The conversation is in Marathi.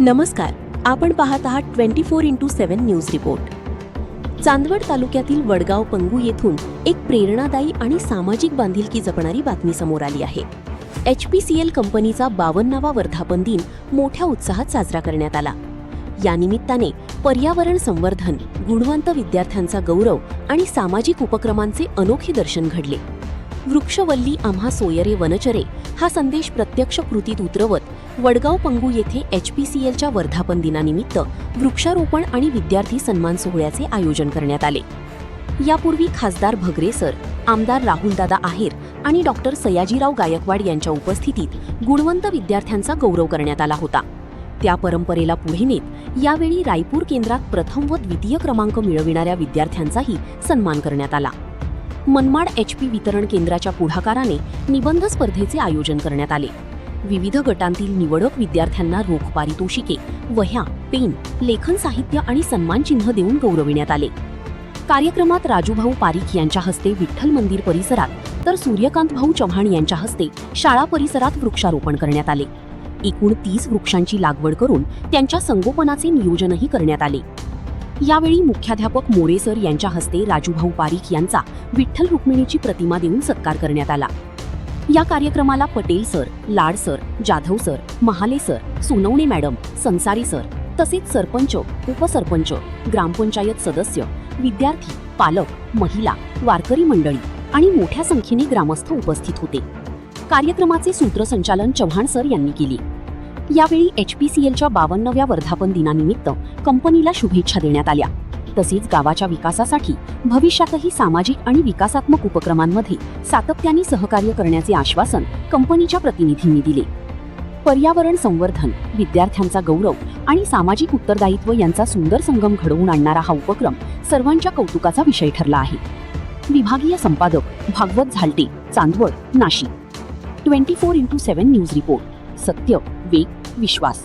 नमस्कार, आपण पाहत आहात 24x7 न्यूज रिपोर्ट। चांदवड तालुक्यातील वडगाव पंगू येथून एक प्रेरणादायी आणि सामाजिक बांधिलकी जपणारी बातमी समोर आली आहे। HPCL कंपनीचा 52वा वर्धापन दिन मोठ्या उत्साहात साजरा करण्यात आला। या निमित्ताने पर्यावरण संवर्धन, गुणवंत विद्यार्थ्यांचा गौरव आणि सामाजिक उपक्रमांचे अनोखे दर्शन घडले। वृक्षवल्ली आम्हा सोयरे वनचरे हा संदेश प्रत्यक्ष कृतीत उतरवत वडगाव पंगू येथे HPCLच्या वर्धापन दिनानिमित्त वृक्षारोपण आणि विद्यार्थी सन्मान सोहळ्याचे आयोजन करण्यात आले। यापूर्वी खासदार भगरे सर, आमदार राहुलदादा आहेर आणि डॉक्टर सयाजीराव गायकवाड यांच्या उपस्थितीत गुणवंत विद्यार्थ्यांचा गौरव करण्यात आला होता। त्या परंपरेला पुढे नेत यावेळी रायपूर केंद्रात प्रथम व द्वितीय क्रमांक मिळविणाऱ्या विद्यार्थ्यांचाही सन्मान करण्यात आला। मनमाड HP वितरण केंद्राच्या पुढाकाराने निबंध स्पर्धेचे आयोजन करण्यात आले। विविध गटांतील निवडक विद्यार्थ्यांना रोख पारितोषिके, वह्या, पेन, लेखन साहित्य आणि सन्मानचिन्ह देऊन गौरविण्यात आले। कार्यक्रमात राजूभाऊ पारीख यांच्या हस्ते विठ्ठल मंदिर परिसरात तर सूर्यकांत भाऊ चव्हाण यांच्या हस्ते शाळा परिसरात वृक्षारोपण करण्यात आले। एकूण 30 वृक्षांची लागवड करून त्यांच्या संगोपनाचे नियोजनही करण्यात आले। यावेळी मुख्याध्यापक मोरे सर यांच्या हस्ते राजूभाऊ पारीख यांचा विठ्ठल रुक्मिणीची प्रतिमा देऊन सत्कार करण्यात आला। या कार्यक्रमाला Patel sir, Lad sir, Jadhav sir, Mahale sir, Sonawane madam, Sansari sir तसेच सरपंच, उपसरपंच, ग्रामपंचायत सदस्य, विद्यार्थी, पालक, महिला, वारकरी मंडळी आणि मोठ्या संख्येने ग्रामस्थ उपस्थित होते। कार्यक्रमाचे सूत्रसंचालन चव्हाण सर यांनी केले। यावेळी HPCLच्या 52व्या वर्धापन दिनानिमित्त कंपनीला शुभेच्छा देण्यात आल्या। तसेच गावाच्या विकासासाठी भविष्यातही सामाजिक आणि विकासात्मक उपक्रमांमध्ये सातत्याने सहकार्य करण्याचे आश्वासन कंपनीच्या प्रतिनिधींनी दिले। पर्यावरण संवर्धन, विद्यार्थ्यांचा गौरव आणि सामाजिक उत्तरदायित्व यांचा सुंदर संगम घडवून आणणारा हा उपक्रम सर्वांच्या कौतुकाचा विषय ठरला आहे। विभागीय संपादक Bhagwat Zalte, Chandwad, Nashik. 24x7 news report, सत्य, वेग, विश्वास।